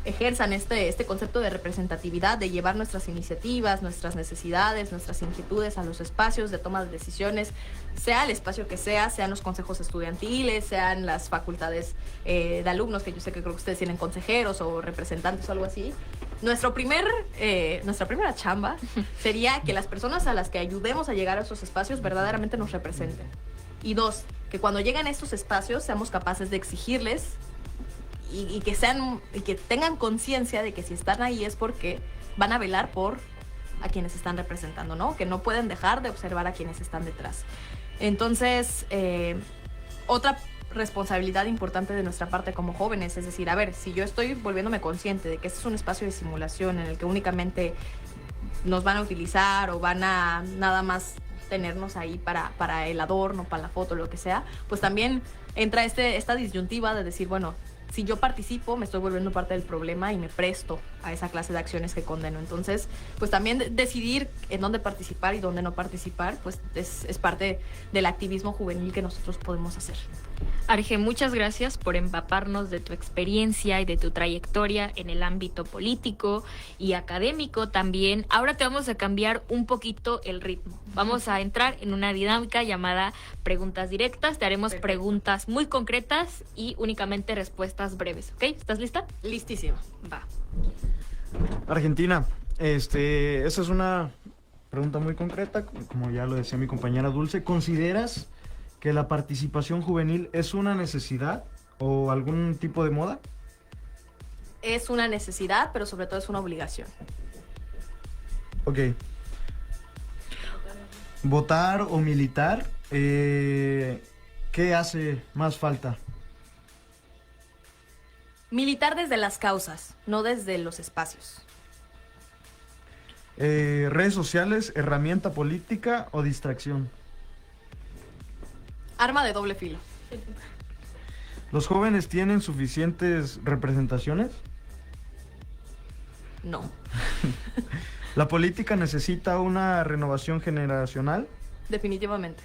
ejerzan este concepto de representatividad, de llevar nuestras iniciativas, nuestras necesidades, nuestras inquietudes a los espacios de toma de decisiones, sea el espacio que sea, sean los consejos estudiantiles, sean las facultades de alumnos, que yo sé que creo que ustedes tienen consejeros o representantes o algo así. Nuestra primera chamba sería que las personas a las que ayudemos a llegar a esos espacios verdaderamente nos representen. Y 2, que cuando lleguen a estos espacios seamos capaces de exigirles y que tengan conciencia de que si están ahí es porque van a velar por a quienes están representando, ¿no? Que no pueden dejar de observar a quienes están detrás. Entonces, otra responsabilidad importante de nuestra parte como jóvenes, es decir, a ver, si yo estoy volviéndome consciente de que este es un espacio de simulación en el que únicamente nos van a utilizar o van a nada más tenernos ahí para el adorno, para la foto, lo que sea, pues también entra esta disyuntiva de decir, bueno, si yo participo, me estoy volviendo parte del problema y me presto a esa clase de acciones que condeno. Entonces, pues también decidir en dónde participar y dónde no participar, pues es parte del activismo juvenil que nosotros podemos hacer. Arge, muchas gracias por empaparnos de tu experiencia y de tu trayectoria en el ámbito político y académico también. Ahora te vamos a cambiar un poquito el ritmo. Vamos a entrar en una dinámica llamada preguntas directas. Te haremos preguntas muy concretas y únicamente respuestas breves, ¿ok? ¿Estás lista? Listísimo. Va. Argentina, esta es una pregunta muy concreta, como ya lo decía mi compañera Dulce. ¿Consideras que la participación juvenil es una necesidad o algún tipo de moda? Es una necesidad, pero sobre todo es una obligación. Ok. ¿Votar o militar? ¿Qué hace más falta? Militar desde las causas, no desde los espacios. ¿Redes sociales, herramienta política o distracción? Arma de doble filo. ¿Los jóvenes tienen suficientes representaciones? No. ¿La política necesita una renovación generacional? Definitivamente.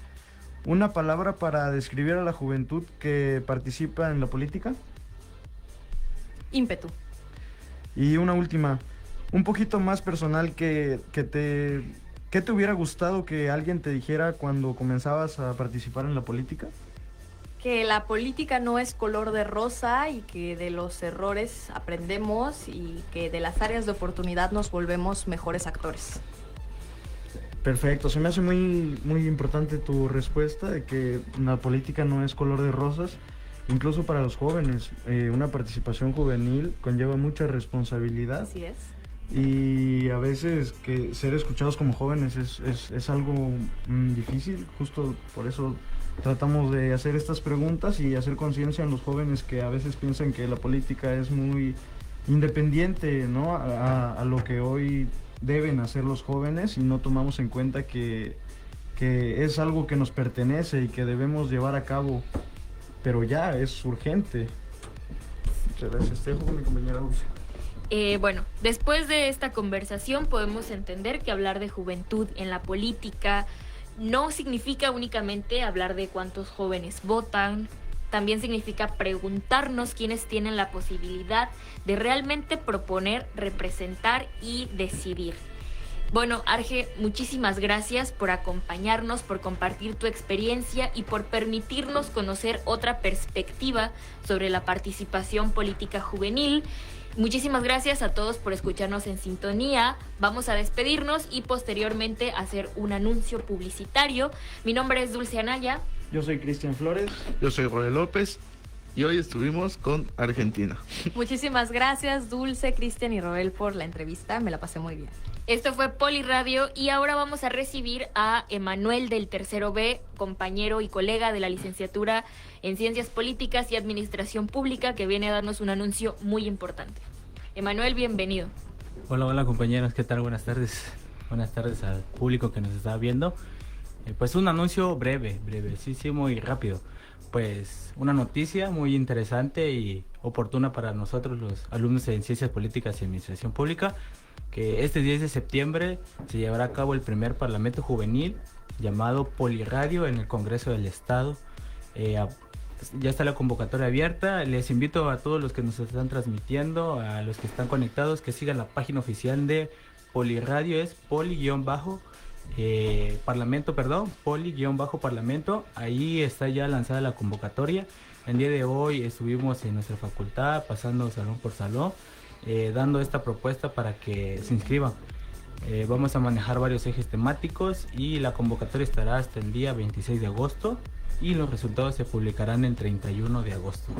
¿Una palabra para describir a la juventud que participa en la política? Ímpetu. Y una última, un poquito más personal, ¿qué te hubiera gustado que alguien te dijera cuando comenzabas a participar en la política? Que la política no es color de rosa y que de los errores aprendemos y que de las áreas de oportunidad nos volvemos mejores actores. Perfecto, se me hace muy, muy importante tu respuesta de que la política no es color de rosas. Incluso para los jóvenes, una participación juvenil conlleva mucha responsabilidad. Así es. Y a veces que ser escuchados como jóvenes es algo difícil. Justo por eso tratamos de hacer estas preguntas y hacer conciencia en los jóvenes que a veces piensan que la política es muy independiente, ¿no? a lo que hoy deben hacer los jóvenes, y no tomamos en cuenta que es algo que nos pertenece y que debemos llevar a cabo, pero ya es urgente. Muchas gracias. Te dejo con mi compañera Dulce. Bueno, después de esta conversación podemos entender que hablar de juventud en la política no significa únicamente hablar de cuántos jóvenes votan, también significa preguntarnos quiénes tienen la posibilidad de realmente proponer, representar y decidir. Bueno, Arge, muchísimas gracias por acompañarnos, por compartir tu experiencia y por permitirnos conocer otra perspectiva sobre la participación política juvenil. Muchísimas gracias a todos por escucharnos en sintonía. Vamos a despedirnos y posteriormente hacer un anuncio publicitario. Mi nombre es Dulce Anaya. Yo soy Cristian Flores. Yo soy Roel López y hoy estuvimos con Argentina. Muchísimas gracias, Dulce, Cristian y Roel, por la entrevista. Me la pasé muy bien. Esto fue Poliradio y ahora vamos a recibir a Emanuel del Tercero B, compañero y colega de la licenciatura en Ciencias Políticas y Administración Pública, que viene a darnos un anuncio muy importante. Emanuel, bienvenido. Hola compañeros, ¿qué tal? Buenas tardes. Buenas tardes al público que nos está viendo. Pues un anuncio breve, sí, muy rápido. Pues una noticia muy interesante y oportuna para nosotros los alumnos en Ciencias Políticas y Administración Pública, que este 10 de septiembre se llevará a cabo el primer Parlamento Juvenil llamado Poliradio en el Congreso del Estado. Ya está la convocatoria abierta. Les invito a todos los que nos están transmitiendo, a los que están conectados, que sigan la página oficial de Poliradio, es poli-parlamento. Ahí está ya lanzada la convocatoria. El día de hoy estuvimos en nuestra facultad, pasando salón por salón, dando esta propuesta para que se inscriban. Vamos a manejar varios ejes temáticos y la convocatoria estará hasta el día 26 de agosto y los resultados se publicarán el 31 de agosto.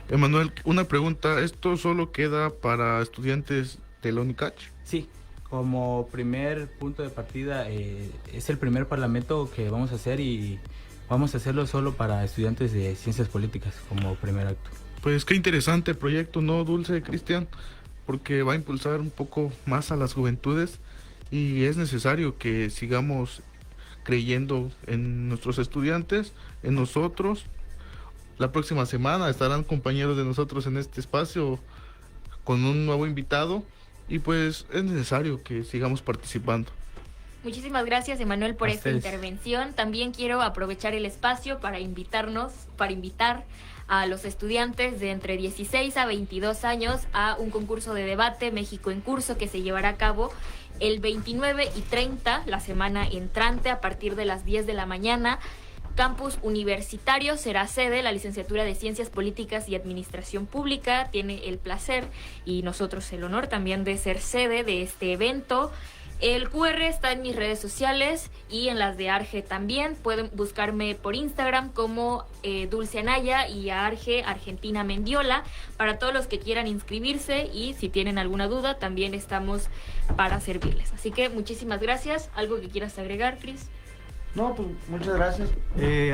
Emanuel, una pregunta, ¿esto solo queda para estudiantes de la UNICACH? Sí, como primer punto de partida es el primer parlamento que vamos a hacer y vamos a hacerlo solo para estudiantes de Ciencias Políticas como primer acto. Pues qué interesante proyecto, ¿no, Dulce, Cristian? Porque va a impulsar un poco más a las juventudes y es necesario que sigamos creyendo en nuestros estudiantes, en nosotros, la próxima semana estarán compañeros de nosotros en este espacio con un nuevo invitado y pues es necesario que sigamos participando. Muchísimas gracias, Emanuel, por esta ustedes. intervención. También quiero aprovechar el espacio para invitar a los estudiantes de entre 16 a 22 años a un concurso de debate México en Curso que se llevará a cabo el 29 y 30, la semana entrante, a partir de las 10 de la mañana. Campus Universitario será sede. La licenciatura de Ciencias Políticas y Administración Pública tiene el placer y nosotros el honor también de ser sede de este evento. El QR está en mis redes sociales y en las de Arge también. Pueden buscarme por Instagram como Dulce Anaya y a Arge Argentina Mendiola para todos los que quieran inscribirse, y si tienen alguna duda también estamos para servirles. Así que muchísimas gracias. ¿Algo que quieras agregar, Cris? No, pues muchas gracias.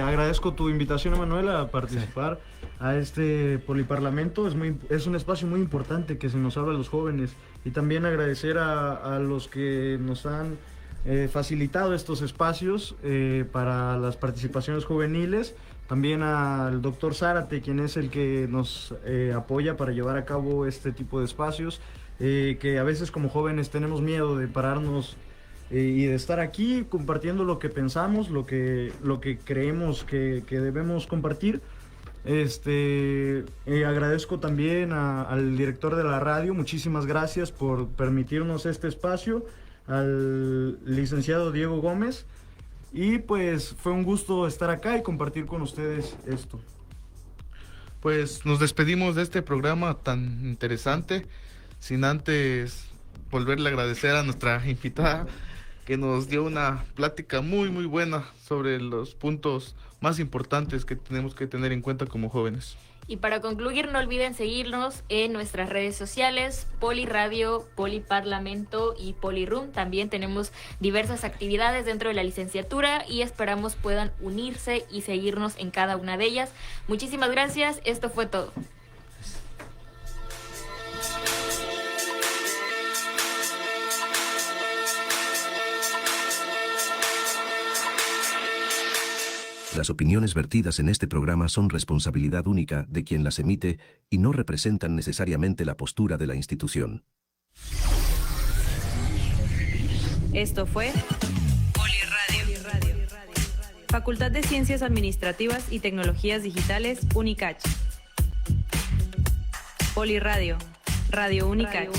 Agradezco tu invitación, Emanuel, a participar a este poliparlamento. Es un espacio muy importante que se nos habla a los jóvenes, y también agradecer a los que nos han facilitado estos espacios para las participaciones juveniles. También al doctor Zárate, quien es el que nos apoya para llevar a cabo este tipo de espacios, que a veces como jóvenes tenemos miedo de pararnos y de estar aquí compartiendo lo que pensamos, lo que creemos que debemos compartir. Agradezco también al director de la radio, muchísimas gracias por permitirnos este espacio, al licenciado Diego Gómez, y pues fue un gusto estar acá y compartir con ustedes esto. Pues nos despedimos de este programa tan interesante, sin antes volverle a agradecer a nuestra invitada, que nos dio una plática muy buena sobre los puntos más importantes que tenemos que tener en cuenta como jóvenes. Y para concluir, no olviden seguirnos en nuestras redes sociales, Poliradio, Poliparlamento y Poliroom. También tenemos diversas actividades dentro de la licenciatura y esperamos puedan unirse y seguirnos en cada una de ellas. Muchísimas gracias, esto fue todo. Las opiniones vertidas en este programa son responsabilidad única de quien las emite y no representan necesariamente la postura de la institución. Esto fue Poliradio. Facultad de Ciencias Administrativas y Tecnologías Digitales, UNICACH. Poliradio, Radio UNICACH.